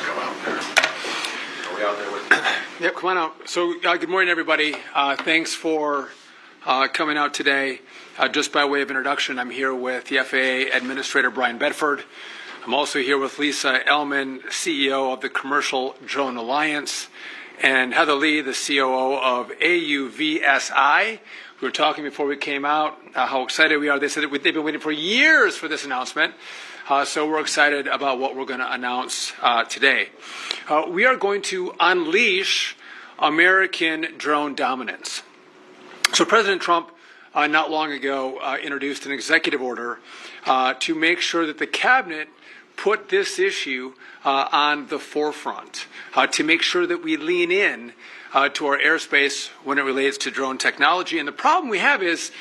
come out there. Are we out there with you? Yep, come on out. So, good morning, everybody. Thanks for coming out today. Just by way of introduction, I'm here with the FAA Administrator Brian Bedford. I'm also here with Lisa Ellman, CEO of the Commercial Drone Alliance, and Heather Lee, the COO of AUVSI. We were talking before we came out how excited we are. They said that they've been waiting for years for this announcement. So we're excited about what we're going to announce today. We are going to unleash American drone dominance. So President Trump not long ago introduced an executive order to make sure that the cabinet put this issue on the forefront, to make sure that we lean in to our airspace when it relates to drone technology. And the problem we have is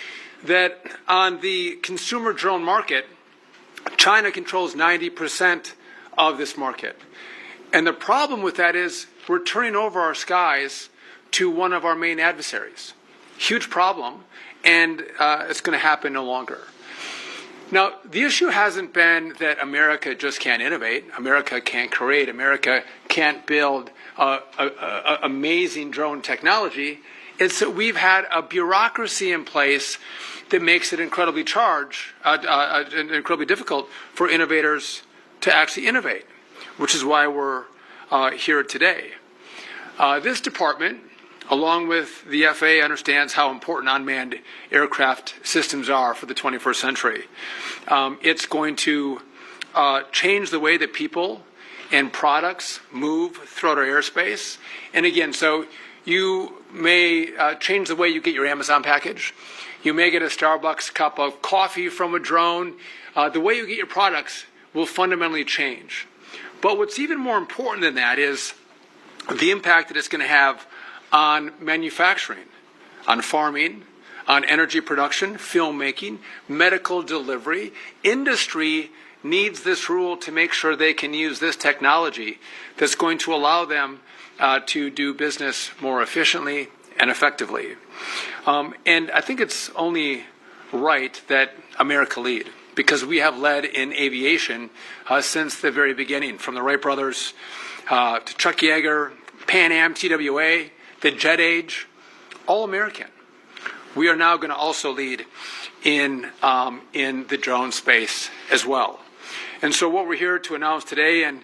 that on the consumer drone market, China controls 90% of this market. And the problem with that is we're turning over our skies to one of our main adversaries. Huge problem, and it's going to happen no longer. Now, the issue hasn't been that America just can't innovate, America can't create, America can't build amazing drone technology. It's that we've had a bureaucracy in place that makes it incredibly incredibly difficult for innovators to actually innovate, which is why we're here today. This department, along with the FAA, understands how important unmanned aircraft systems are for the 21st century. It's going to change the way that people and products move throughout our airspace. And again, so you may change the way you get your Amazon package. You may get a Starbucks cup of coffee from a drone. The way you get your products will fundamentally change. But what's even more important than that is the impact that it's going to have on manufacturing, on farming, on energy production, filmmaking, medical delivery. Industry needs this rule to make sure they can use this technology that's going to allow them to do business more efficiently and effectively. And I think it's only right that America lead, because we have led in aviation since the very beginning, from the Wright brothers to Chuck Yeager, Pan Am, TWA, the jet age, all American. We are now going to also lead in the drone space as well. And so what we're here to announce today, and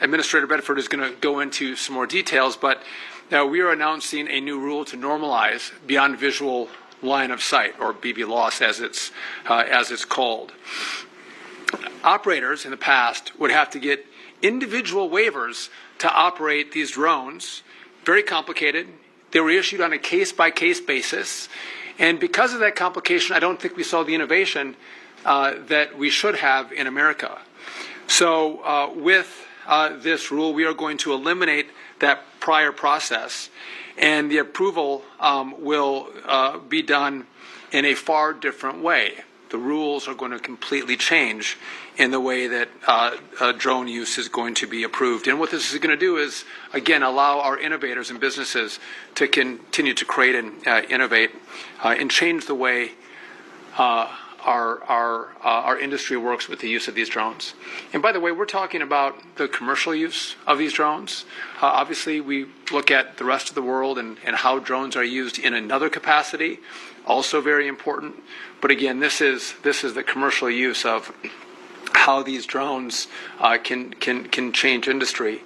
Administrator Bedford is going to go into some more details, but now we are announcing a new rule to normalize beyond visual line of sight, or BVLOS as it's called. Operators in the past would have to get individual waivers to operate these drones. Very complicated. They were issued on a case-by-case basis. And because of that complication, I don't think we saw the innovation that we should have in America. So with this rule, we are going to eliminate that prior process, and the approval will be done in a far different way. The rules are going to completely change in the way that drone use is going to be approved. And what this is going to do is, again, allow our innovators and businesses to continue to create and innovate and change the way our industry works with the use of these drones. And by the way, we're talking about the commercial use of these drones. Obviously, we look at the rest of the world and how drones are used in another capacity, also very important. But again, this is the commercial use of how these drones can change industry.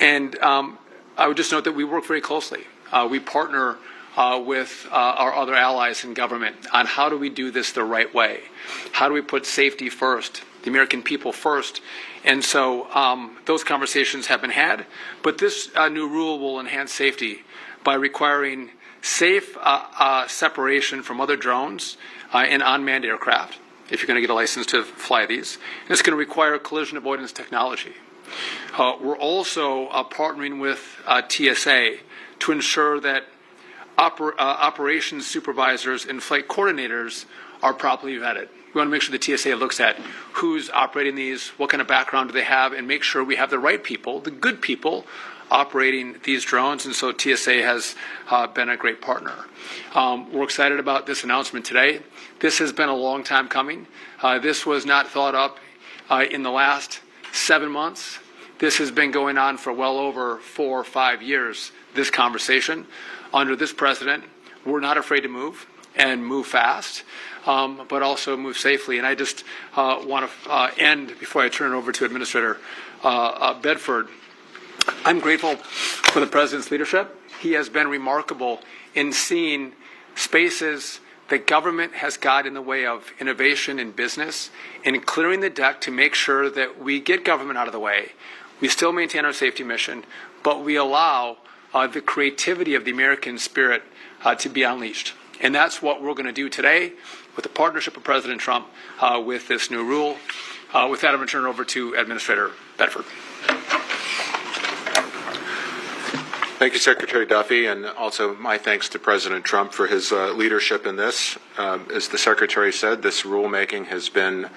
And I would just note that we work very closely. We partner with our other allies in government on how do we do this the right way? How do we put safety first, the American people first? And so those conversations have been had, but this new rule will enhance safety by requiring safe separation from other drones and unmanned aircraft, if you're going to get a license to fly these. And it's going to require collision avoidance technology. We're also partnering with TSA to ensure that operations supervisors and flight coordinators are properly vetted. We want to make sure the TSA looks at who's operating these, what kind of background do they have, and make sure we have the right people, the good people, operating these drones. And so TSA has been a great partner. We're excited about this announcement today. This has been a long time coming. This was not thought up in the last 7 months. This has been going on for well over 4 or 5 years, this conversation. Under this president, we're not afraid to move and move fast, but also move safely. And I just want to end, before I turn it over to Administrator Bedford, I'm grateful for the president's leadership. He has been remarkable in seeing spaces that government has got in the way of innovation in business and clearing the deck to make sure that we get government out of the way. We still maintain our safety mission, but we allow the creativity of the American spirit to be unleashed. And that's what we're going to do today with the partnership of President Trump with this new rule. With that, I'm going to turn it over to Administrator Bedford. Thank you, Secretary Duffy, and also my thanks to President Trump for his leadership in this. As the Secretary said, this rulemaking has been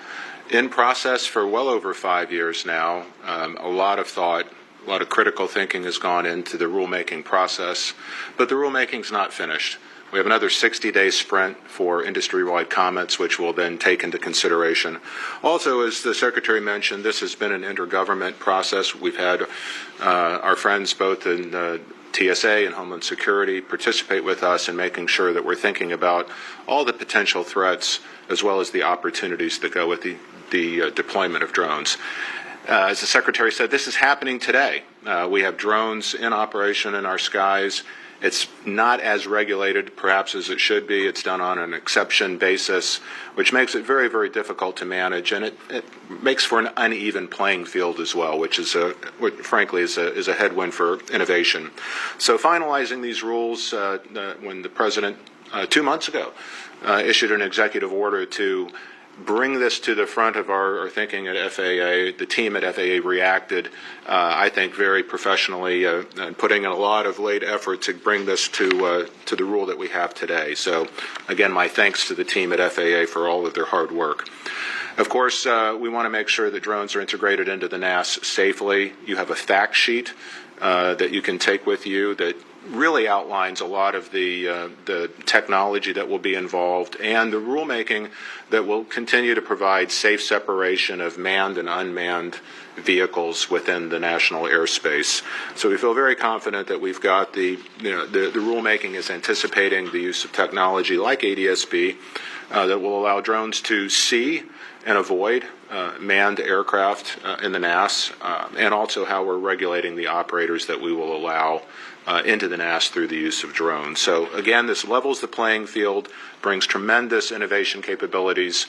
in process for well over 5 years now. A lot of thought, a lot of critical thinking has gone into the rulemaking process, but the rulemaking's not finished. We have another 60-day sprint for industry-wide comments, which we'll then take into consideration. Also, as the Secretary mentioned, this has been an intergovernment process. We've had our friends both in TSA and Homeland Security participate with us in making sure that we're thinking about all the potential threats as well as the opportunities that go with the deployment of drones. As the Secretary said, this is happening today. We have drones in operation in our skies. It's not as regulated, perhaps, as it should be. It's done on an exception basis, which makes it very, very difficult to manage, and it makes for an uneven playing field as well, which is, frankly, is a headwind for innovation. So finalizing these rules, when the President 2 months ago issued an executive order to bring this to the front of our thinking at FAA. The team at FAA reacted, I think, very professionally, and putting in a lot of late effort to bring this to the rule that we have today. So, again, my thanks to the team at FAA for all of their hard work. Of course, we want to make sure that drones are integrated into the NAS safely. You have a fact sheet that you can take with you that really outlines a lot of the technology that will be involved and the rulemaking that will continue to provide safe separation of manned and unmanned vehicles within the national airspace. So we feel very confident that we've got the rulemaking is anticipating the use of technology like ADS-B that will allow drones to see and avoid manned aircraft in the NAS, and also how we're regulating the operators that we will allow into the NAS through the use of drones. So again, this levels the playing field, brings tremendous innovation capabilities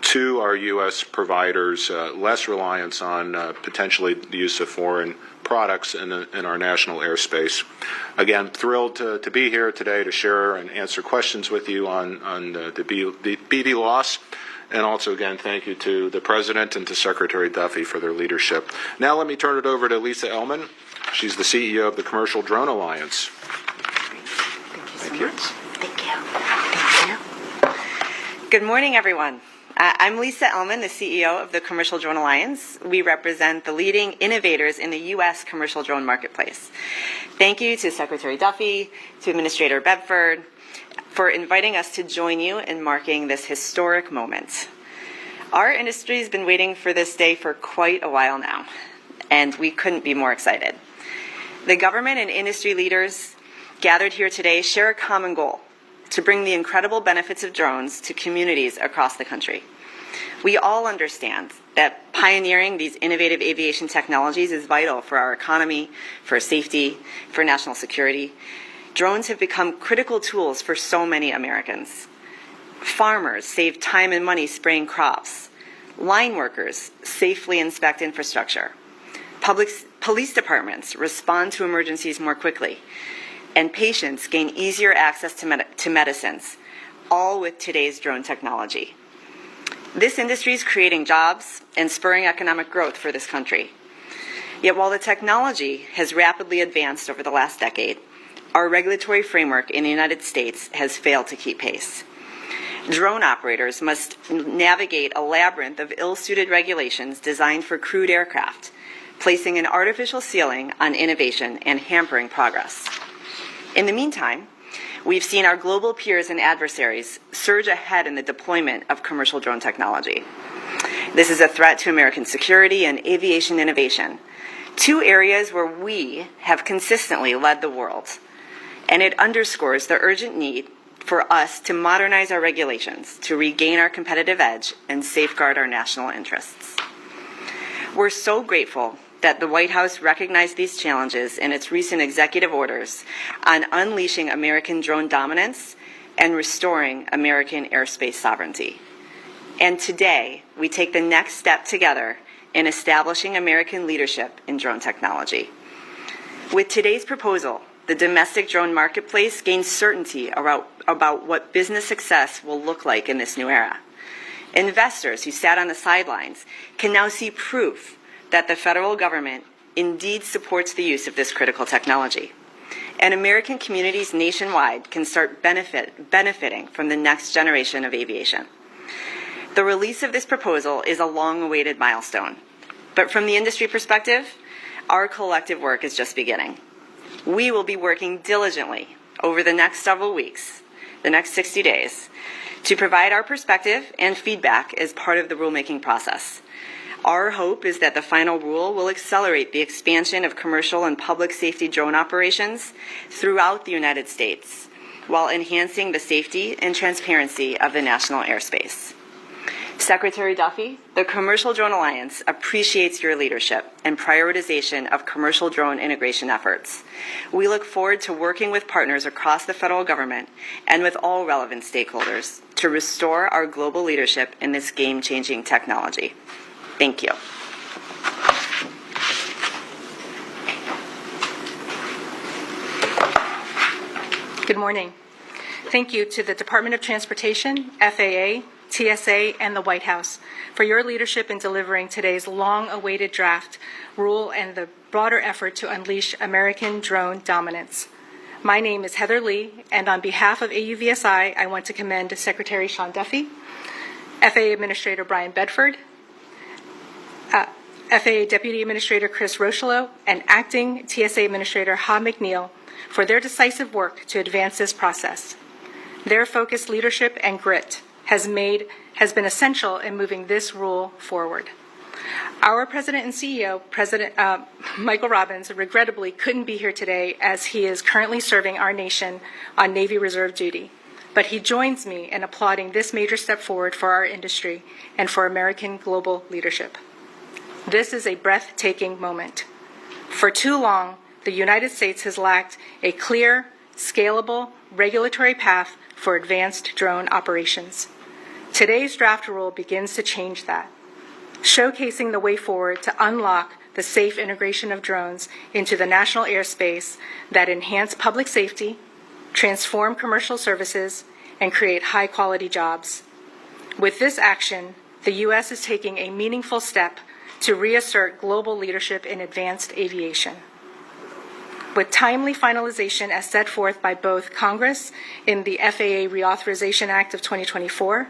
to our U.S. providers, less reliance on potentially the use of foreign products in our national airspace. Again, thrilled to be here today to share and answer questions with you on the BD loss. And also, again, thank you to the President and to Secretary Duffy for their leadership. Now let me turn it over to Lisa Ellman. She's the CEO of the Commercial Drone Alliance. Thank you so much. Thank you. Thank you. Good morning, everyone. I'm Lisa Ellman, the CEO of the Commercial Drone Alliance. We represent the leading innovators in the U.S. commercial drone marketplace. Thank you to Secretary Duffy, to Administrator Bedford, for inviting us to join you in marking this historic moment. Our industry has been waiting for this day for quite a while now, and we couldn't be more excited. The government and industry leaders gathered here today share a common goal: to bring the incredible benefits of drones to communities across the country. We all understand that pioneering these innovative aviation technologies is vital for our economy, for safety, for national security. Drones have become critical tools for so many Americans. Farmers save time and money spraying crops. Line workers safely inspect infrastructure. Police departments respond to emergencies more quickly. And patients gain easier access to medicines, all with today's drone technology. This industry is creating jobs and spurring economic growth for this country. Yet while the technology has rapidly advanced over the last decade, our regulatory framework in the United States has failed to keep pace. Drone operators must navigate a labyrinth of ill-suited regulations designed for crewed aircraft, placing an artificial ceiling on innovation and hampering progress. In the meantime, we've seen our global peers and adversaries surge ahead in the deployment of commercial drone technology. This is a threat to American security and aviation innovation, two areas where we have consistently led the world. And it underscores the urgent need for us to modernize our regulations to regain our competitive edge and safeguard our national interests. We're so grateful that the White House recognized these challenges in its recent executive orders on unleashing American drone dominance and restoring American airspace sovereignty. And today, we take the next step together in establishing American leadership in drone technology. With today's proposal, the domestic drone marketplace gains certainty about what business success will look like in this new era. Investors who sat on the sidelines can now see proof that the federal government indeed supports the use of this critical technology. And American communities nationwide can start benefiting from the next generation of aviation. The release of this proposal is a long-awaited milestone. But from the industry perspective, our collective work is just beginning. We will be working diligently over the next several weeks, the next 60 days, to provide our perspective and feedback as part of the rulemaking process. Our hope is that the final rule will accelerate the expansion of commercial and public safety drone operations throughout the United States, while enhancing the safety and transparency of the national airspace. Secretary Duffy, the Commercial Drone Alliance appreciates your leadership and prioritization of commercial drone integration efforts. We look forward to working with partners across the federal government and with all relevant stakeholders to restore our global leadership in this game-changing technology. Thank you. Good morning. Thank you to the Department of Transportation, FAA, TSA, and the White House for your leadership in delivering today's long-awaited draft rule and the broader effort to unleash American drone dominance. My name is Heather Lee, and on behalf of AUVSI, I want to commend Secretary Sean Duffy, FAA Administrator Brian Bedford, FAA Deputy Administrator Chris Rocheleau, and Acting TSA Administrator Ha McNeil for their decisive work to advance this process. Their focused leadership and grit has been essential in moving this rule forward. Our President and CEO, President Michael Robbins, regrettably couldn't be here today as he is currently serving our nation on Navy Reserve duty. But he joins me in applauding this major step forward for our industry and for American global leadership. This is a breathtaking moment. For too long, the United States has lacked a clear, scalable, regulatory path for advanced drone operations. Today's draft rule begins to change that, showcasing the way forward to unlock the safe integration of drones into the national airspace that enhance public safety, transform commercial services, and create high-quality jobs. With this action, the U.S. is taking a meaningful step to reassert global leadership in advanced aviation. With timely finalization as set forth by both Congress in the FAA Reauthorization Act of 2024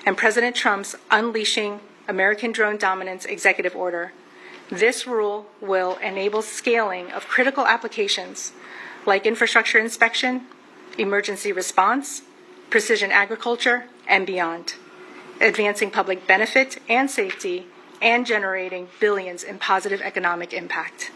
and President Trump's Unleashing American Drone Dominance executive order, this rule will enable scaling of critical applications like infrastructure inspection, emergency response, precision agriculture, and beyond, advancing public benefit and safety and generating billions in positive economic impact.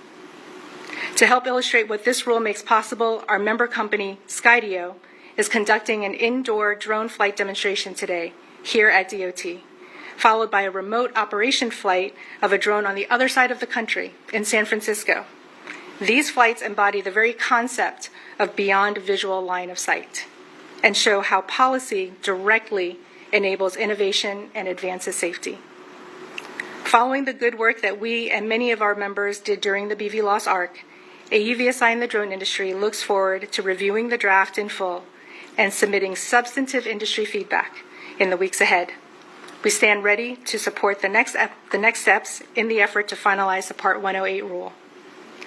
To help illustrate what this rule makes possible, our member company, Skydio, is conducting an indoor drone flight demonstration today here at DOT, followed by a remote operation flight of a drone on the other side of the country in San Francisco. These flights embody the very concept of beyond visual line of sight and show how policy directly enables innovation and advances safety. Following the good work that we and many of our members did during the BVLOS ARC, AUVSI and the drone industry looks forward to reviewing the draft in full and submitting substantive industry feedback in the weeks ahead. We stand ready to support the next steps in the effort to finalize the Part 108 rule.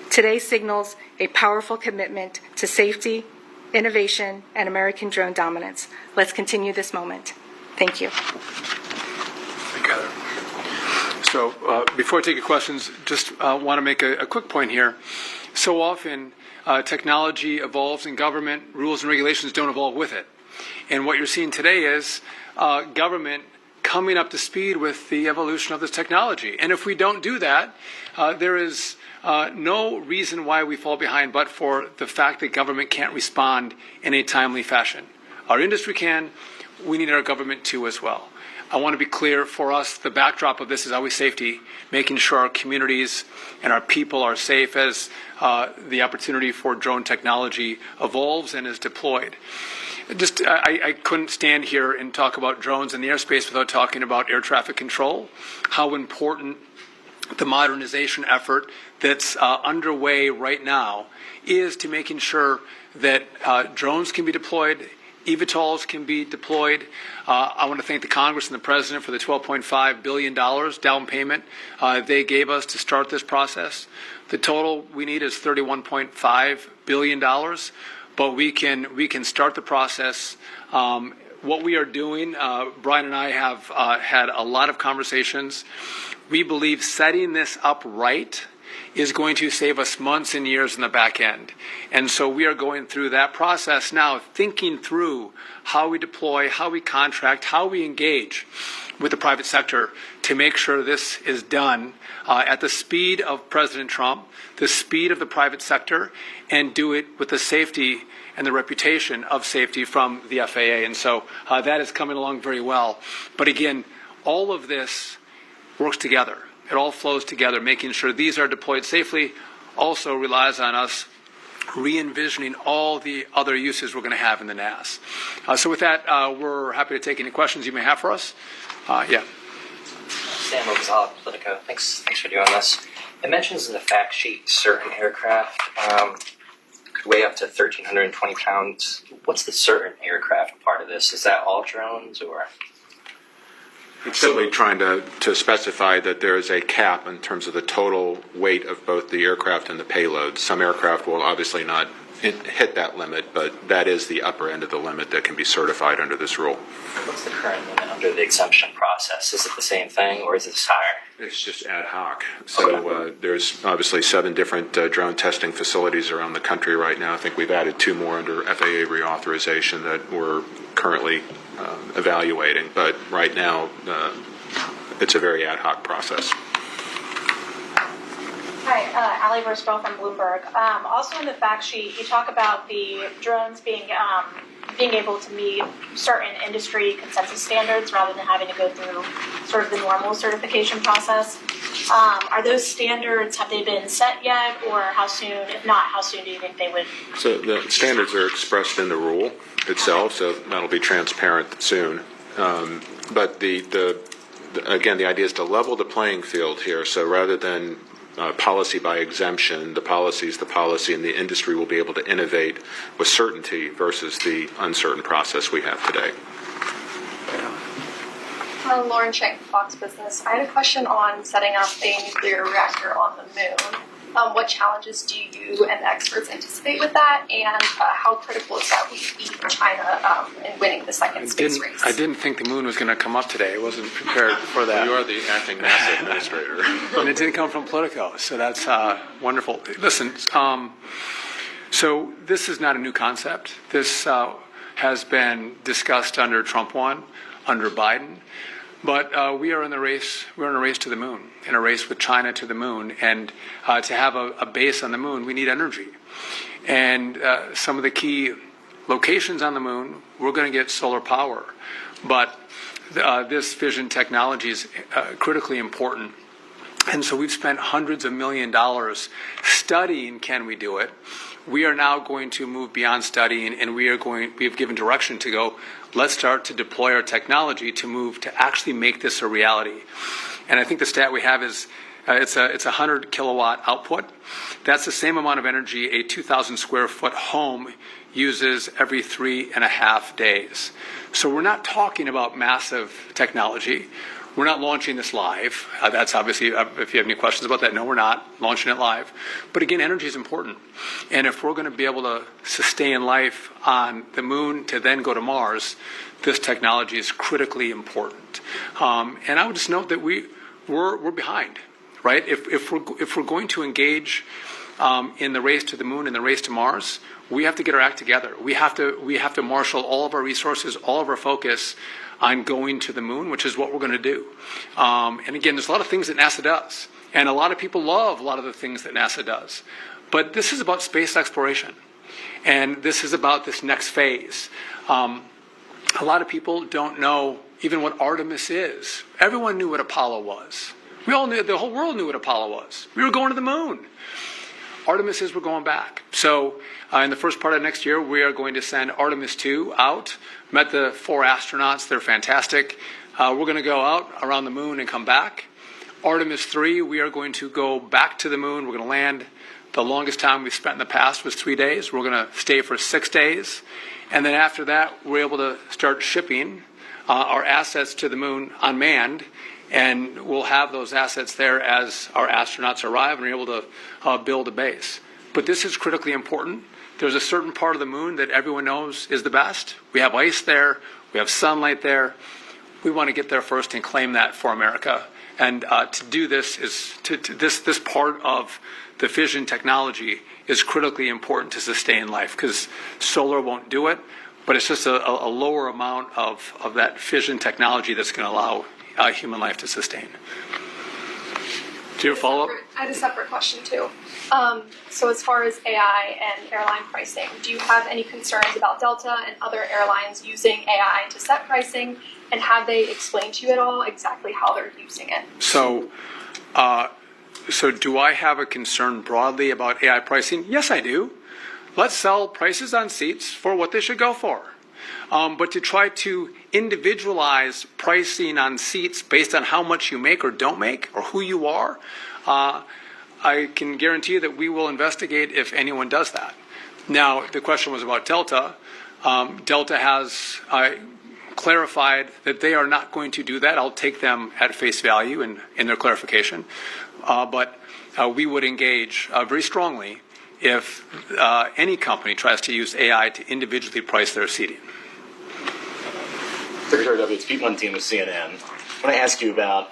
Today signals a powerful commitment to safety, innovation, and American drone dominance. Let's continue this moment. Thank you. Thank you, Heather. So before I take your questions, just want to make a quick point here. So often, technology evolves in government, rules and regulations don't evolve with it. And what you're seeing today is government coming up to speed with the evolution of this technology. And if we don't do that, there is no reason why we fall behind but for the fact that government can't respond in a timely fashion. Our industry can. We need our government to as well. I want to be clear, for us, the backdrop of this is always safety, making sure our communities and our people are safe as the opportunity for drone technology evolves and is deployed. I couldn't stand here and talk about drones in the airspace without talking about air traffic control, how important the modernization effort that's underway right now is to making sure that drones can be deployed, eVTOLs can be deployed. I want to thank the Congress and the President for the $12.5 billion down payment they gave us to start this process. The total we need is $31.5 billion, but we can start the process. What we are doing, Brian and I have had a lot of conversations. We believe setting this up right is going to save us months and years in the back end. And so we are going through that process now, thinking through how we deploy, how we contract, how we engage with the private sector to make sure this is done at the speed of President Trump, the speed of the private sector, and do it with the safety and the reputation of safety from the FAA. And so that is coming along very well. But again, all of this works together. It all flows together. Making sure these are deployed safely also relies on us re-envisioning all the other uses we're going to have in the NAS. So with that, we're happy to take any questions you may have for us. Yeah. Sam Gonzalez, Politico. Thanks for doing this. It mentions in the fact sheet certain aircraft could weigh up to 1,320 pounds. What's the certain aircraft part of this? Is that all drones or? It's simply trying to specify that there is a cap in terms of the total weight of both the aircraft and the payload. Some aircraft will obviously not hit that limit, but that is the upper end of the limit that can be certified under this rule. What's the current limit under the exemption process? Is it the same thing or is it higher? It's just ad hoc. So there's obviously 7 different drone testing facilities around the country right now. I think we've added 2 more under FAA reauthorization that we're currently evaluating. But right now, it's a very ad hoc process. Hi, Allie Versprell from Bloomberg. Also in the fact sheet, you talk about the drones being able to meet certain industry consensus standards rather than having to go through sort of the normal certification process. Are those standards, have they been set yet, or how soon? If not, how soon do you think they would? So the standards are expressed in the rule itself, so that'll be transparent soon. But again, the idea is to level the playing field here. So rather than policy by exemption, the policy is the policy, and the industry will be able to innovate with certainty versus the uncertain process we have today. Lauren Shank, Fox Business. I had a question on setting up a nuclear reactor on the moon. What challenges do you and the experts anticipate with that, and how critical is that we beat China in winning the second space race? I didn't think the moon was going to come up today. I wasn't prepared for that. You are the acting NASA administrator. And it didn't come from Politico, so that's wonderful. Listen, so this is not a new concept. This has been discussed under Trump 1, under Biden. But we are in the race. We're in a race to the moon, in a race with China to the moon. And to have a base on the moon, we need energy. And some of the key locations on the moon, we're going to get solar power. But this fission technology is critically important. And so we've spent hundreds of $millions studying, can we do it? We are now going to move beyond studying, and we have given direction to go, let's start to deploy our technology to move to actually make this a reality. And I think the stat we have is it's a 100 kilowatt output. That's the same amount of energy a 2,000 square foot home uses every 3.5 days. So we're not talking about massive technology. We're not launching this live. That's obviously, if you have any questions about that, no, we're not launching it live. But again, energy is important. And if we're going to be able to sustain life on the moon to then go to Mars, this technology is critically important. And I would just note that we're behind, right? If we're going to engage in the race to the moon and the race to Mars, we have to get our act together. We have to marshal all of our resources, all of our focus on going to the moon, which is what we're going to do. And again, there's a lot of things that NASA does, and a lot of people love a lot of the things that NASA does. But this is about space exploration, and this is about this next phase. A lot of people don't know even what Artemis is. Everyone knew what Apollo was. We all knew, the whole world knew what Apollo was. We were going to the moon. Artemis is we're going back. So in the first part of next year, we are going to send Artemis 2 out. Met the 4 astronauts. They're fantastic. We're going to go out around the moon and come back. Artemis 3, we are going to go back to the moon. We're going to land. The longest time we've spent in the past was 3 days. We're going to stay for 6 days. And then after that, we're able to start shipping our assets to the moon unmanned. And we'll have those assets there as our astronauts arrive and are able to build a base. But this is critically important. There's a certain part of the moon that everyone knows is the best. We have ice there. We have sunlight there. We want to get there first and claim that for America. And to do this is this part of the fission technology is critically important to sustain life, because solar won't do it, but it's just a lower amount of that fission technology that's going to allow human life to sustain. Do you have a follow-up? I had a separate question too. So as far as AI and airline pricing, do you have any concerns about Delta and other airlines using AI to set pricing? And have they explained to you at all exactly how they're using it? So do I have a concern broadly about AI pricing? Yes, I do. Let's sell prices on seats for what they should go for. But to try to individualize pricing on seats based on how much you make or don't make or who you are, I can guarantee you that we will investigate if anyone does that. Now, the question was about Delta. Delta has clarified that they are not going to do that. I'll take them at face value in their clarification. But we would engage very strongly if any company tries to use AI to individually price their seating. Secretary W., it's Pete Montine with CNN. I want to ask you about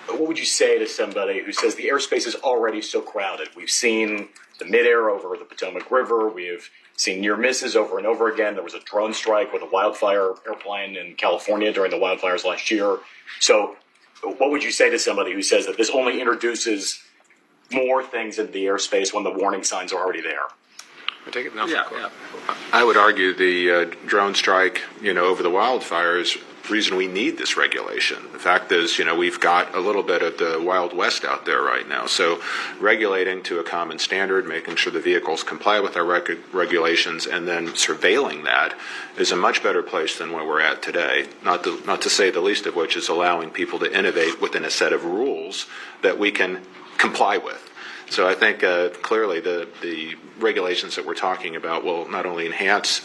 what would you say to somebody who says the airspace is already so crowded? We've seen the midair over the Potomac River. We've seen near misses over and over again. There was a drone strike with a wildfire airplane in California during the wildfires last year. So what would you say to somebody who says that this only introduces more things into the airspace when the warning signs are already there? Take it now. Yeah. I would argue the drone strike, over the wildfires, the reason we need this regulation. The fact is, we've got a little bit of the Wild West out there right now. So regulating to a common standard, making sure the vehicles comply with our regulations, and then surveilling that is a much better place than where we're at today. Not to say the least of which is allowing people to innovate within a set of rules that we can comply with. So I think clearly the regulations that we're talking about will not only enhance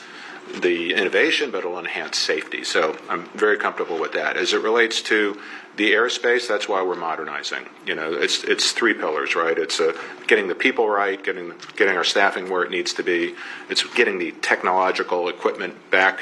the innovation, but it'll enhance safety. So I'm very comfortable with that. As it relates to the airspace, that's why we're modernizing. It's 3 pillars, right? It's getting the people right, getting our staffing where it needs to be. It's getting the technological equipment back,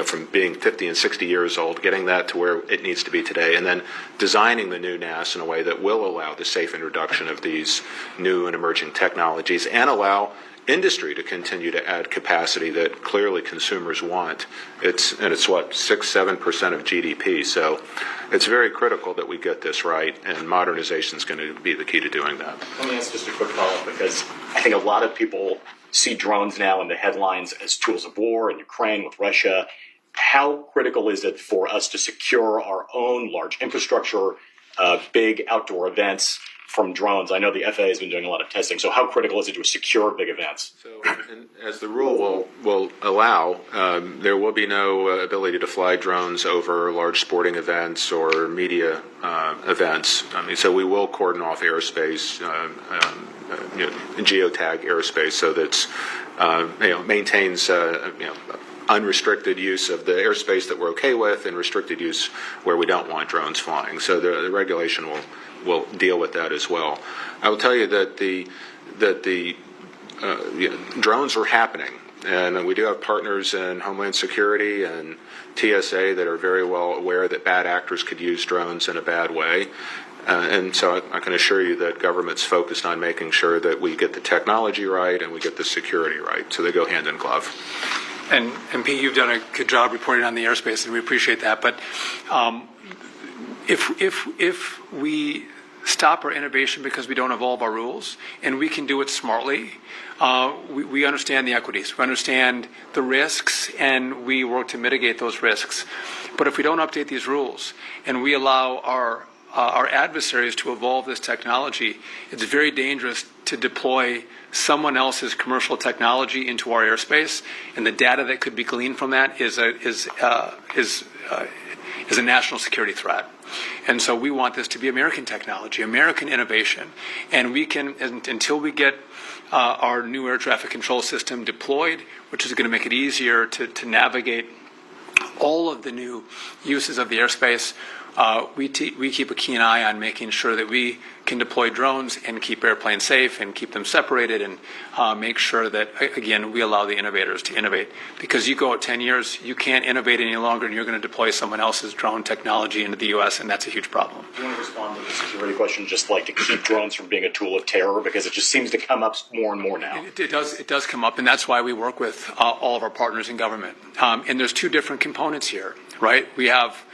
from being 50 and 60 years old, getting that to where it needs to be today, and then designing the new NAS in a way that will allow the safe introduction of these new and emerging technologies and allow industry to continue to add capacity that clearly consumers want. It's 6-7% of GDP. So it's very critical that we get this right, and modernization is going to be the key to doing that. Let me ask just a quick follow-up, because I think a lot of people see drones now in the headlines as tools of war in Ukraine with Russia. How critical is it for us to secure our own large infrastructure, big outdoor events from drones? I know the FAA has been doing a lot of testing, so how critical is it to secure big events? So, as the rule will allow, there will be no ability to fly drones over large sporting events or media events. So we will cordon off airspace, geotag airspace, so that maintains unrestricted use of the airspace that we're okay with, and restricted use where we don't want drones flying. So the regulation will deal with that as well. I will tell you that the drones are happening, and we do have partners in Homeland Security and TSA that are very well aware that bad actors could use drones in a bad way. And so I can assure you that government's focused on making sure that we get the technology right and we get the security right. So they go hand in glove. And Pete, you've done a good job reporting on the airspace, and we appreciate that. But if we stop our innovation because we don't evolve our rules, and we can do it smartly, we understand the equities, we understand the risks, and we work to mitigate those risks. But if we don't update these rules and we allow our adversaries to evolve this technology, it's very dangerous to deploy someone else's commercial technology into our airspace, and the data that could be gleaned from that is a national security threat. And so we want this to be American technology, American innovation, and we can, until we get our new air traffic control system deployed, which is going to make it easier to navigate all of the new uses of the airspace, we keep a keen eye on making sure that we can deploy drones and keep airplanes safe and keep them separated and make sure that, again, we allow the innovators to innovate. Because you go out 10 years, you can't innovate any longer, and you're going to deploy someone else's drone technology into the U.S., and that's a huge problem. Do you want to respond to the security question, just like to keep drones from being a tool of terror? Because it just seems to come up more and more now. It does come up, and that's why we work with all of our partners in government. And there's two different components here, right? We have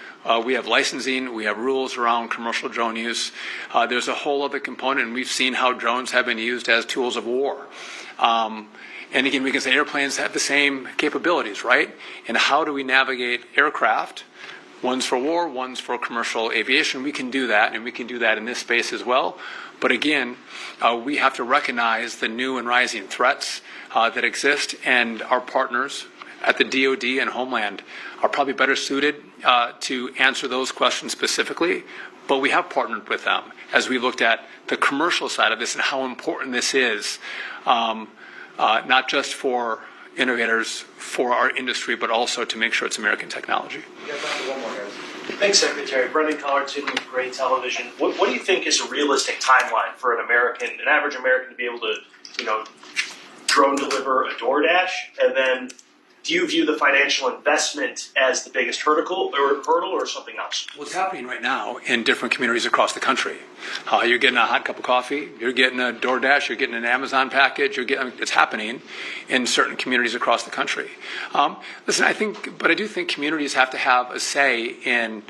licensing, we have rules around commercial drone use. There's a whole other component, and we've seen how drones have been used as tools of war. And again, we can say airplanes have the same capabilities, right? And how do we navigate aircraft? One's for war, one's for commercial aviation. We can do that, and we can do that in this space as well. But again, we have to recognize the new and rising threats that exist, and our partners at the DoD and Homeland are probably better suited to answer those questions specifically, but we have partnered with them as we looked at the commercial side of this and how important this is, not just for innovators, for our industry, but also to make sure it's American technology. We got time for one more, guys. Thanks, Secretary. Brendan Collard, sitting with Gray Television. What do you think is a realistic timeline for an average American to be able to, drone deliver a DoorDash? And then do you view the financial investment as the biggest hurdle or something else? What's happening right now in different communities across the country? You're getting a hot cup of coffee, you're getting a DoorDash, you're getting an Amazon package, it's happening in certain communities across the country. Listen, I do think communities have to have a say in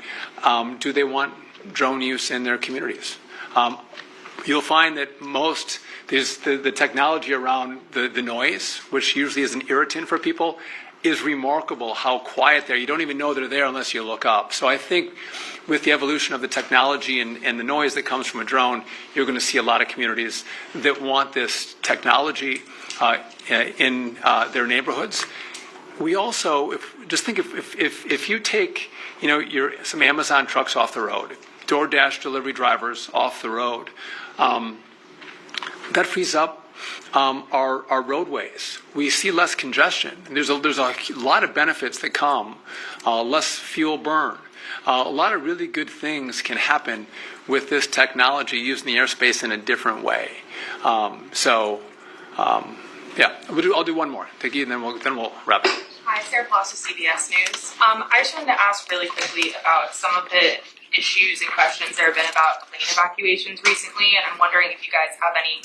do they want drone use in their communities. You'll find that the technology around the noise, which usually is an irritant for people, is remarkable how quiet they are. You don't even know they're there unless you look up. So I think with the evolution of the technology and the noise that comes from a drone, you're going to see a lot of communities that want this technology in their neighborhoods. We also, if you take some Amazon trucks off the road, DoorDash delivery drivers off the road, that frees up our roadways. We see less congestion. There's a lot of benefits that come, less fuel burn. A lot of really good things can happen with this technology using the airspace in a different way. I'll do one more. Thank you, and then we'll wrap up. Hi, Sarah Ploss with CBS News. I just wanted to ask really quickly about some of the issues and questions there have been about plane evacuations recently, and I'm wondering if you guys have any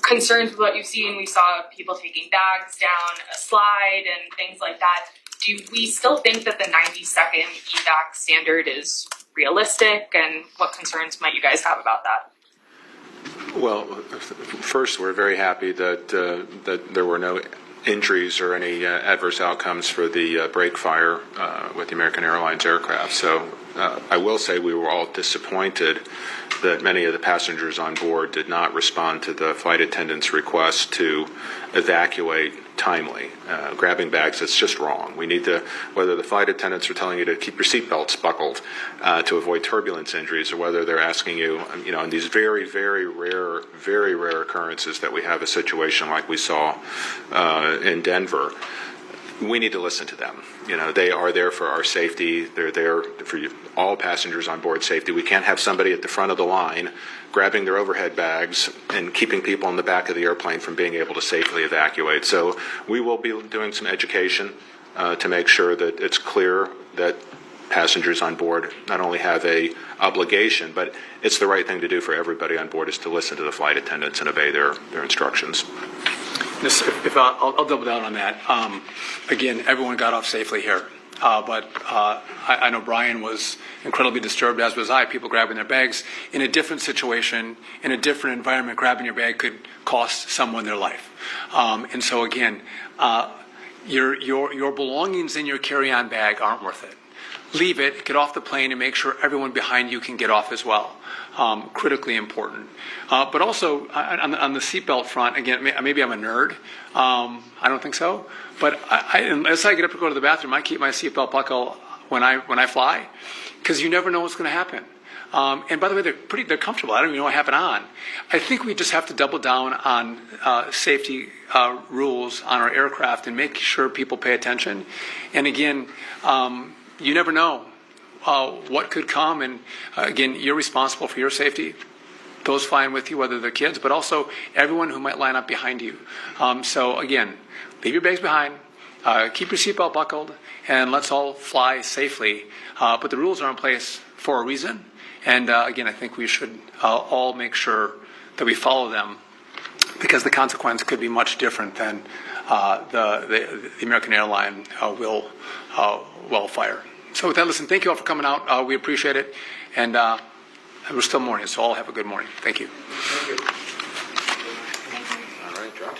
concerns with what you've seen. We saw people taking bags down a slide and things like that. Do we still think that the 90-second evac standard is realistic, and what concerns might you guys have about that? Well, first, we're very happy that there were no injuries or any adverse outcomes for the brake fire with the American Airlines aircraft. So I will say we were all disappointed that many of the passengers on board did not respond to the flight attendant's request to evacuate timely. Grabbing bags, it's just wrong. We need to, whether the flight attendants are telling you to keep your seatbelts buckled to avoid turbulence injuries, or whether they're asking you, in these very, very rare occurrences that we have a situation like we saw in Denver, we need to listen to them. They are there for our safety. They're there for all passengers on board safety. We can't have somebody at the front of the line grabbing their overhead bags and keeping people in the back of the airplane from being able to safely evacuate. So we will be doing some education to make sure that it's clear that passengers on board not only have a obligation, but it's the right thing to do for everybody on board is to listen to the flight attendants and obey their instructions. If I'll double down on that. Again, everyone got off safely here. But I know Brian was incredibly disturbed, as was I, people grabbing their bags. In a different situation, in a different environment, grabbing your bag could cost someone their life. And so again, your belongings in your carry-on bag aren't worth it. Leave it, get off the plane, and make sure everyone behind you can get off as well. Critically important. But also, on the seatbelt front, again, maybe I'm a nerd. I don't think so. But as I get up to go to the bathroom, I keep my seatbelt buckle when I fly, because you never know what's going to happen. And by the way, they're comfortable. I don't even know what happened on. I think we just have to double down on safety rules on our aircraft and make sure people pay attention. And again, you never know what could come. And again, you're responsible for your safety. Those flying with you, whether they're kids, but also everyone who might line up behind you. So again, leave your bags behind, keep your seatbelt buckled, and let's all fly safely. But the rules are in place for a reason. And again, I think we should all make sure that we follow them, because the consequence could be much different than the American airline will fire. So with that, listen, thank you all for coming out. We appreciate it. And we're still morning, so all have a good morning. Thank you. All right, John.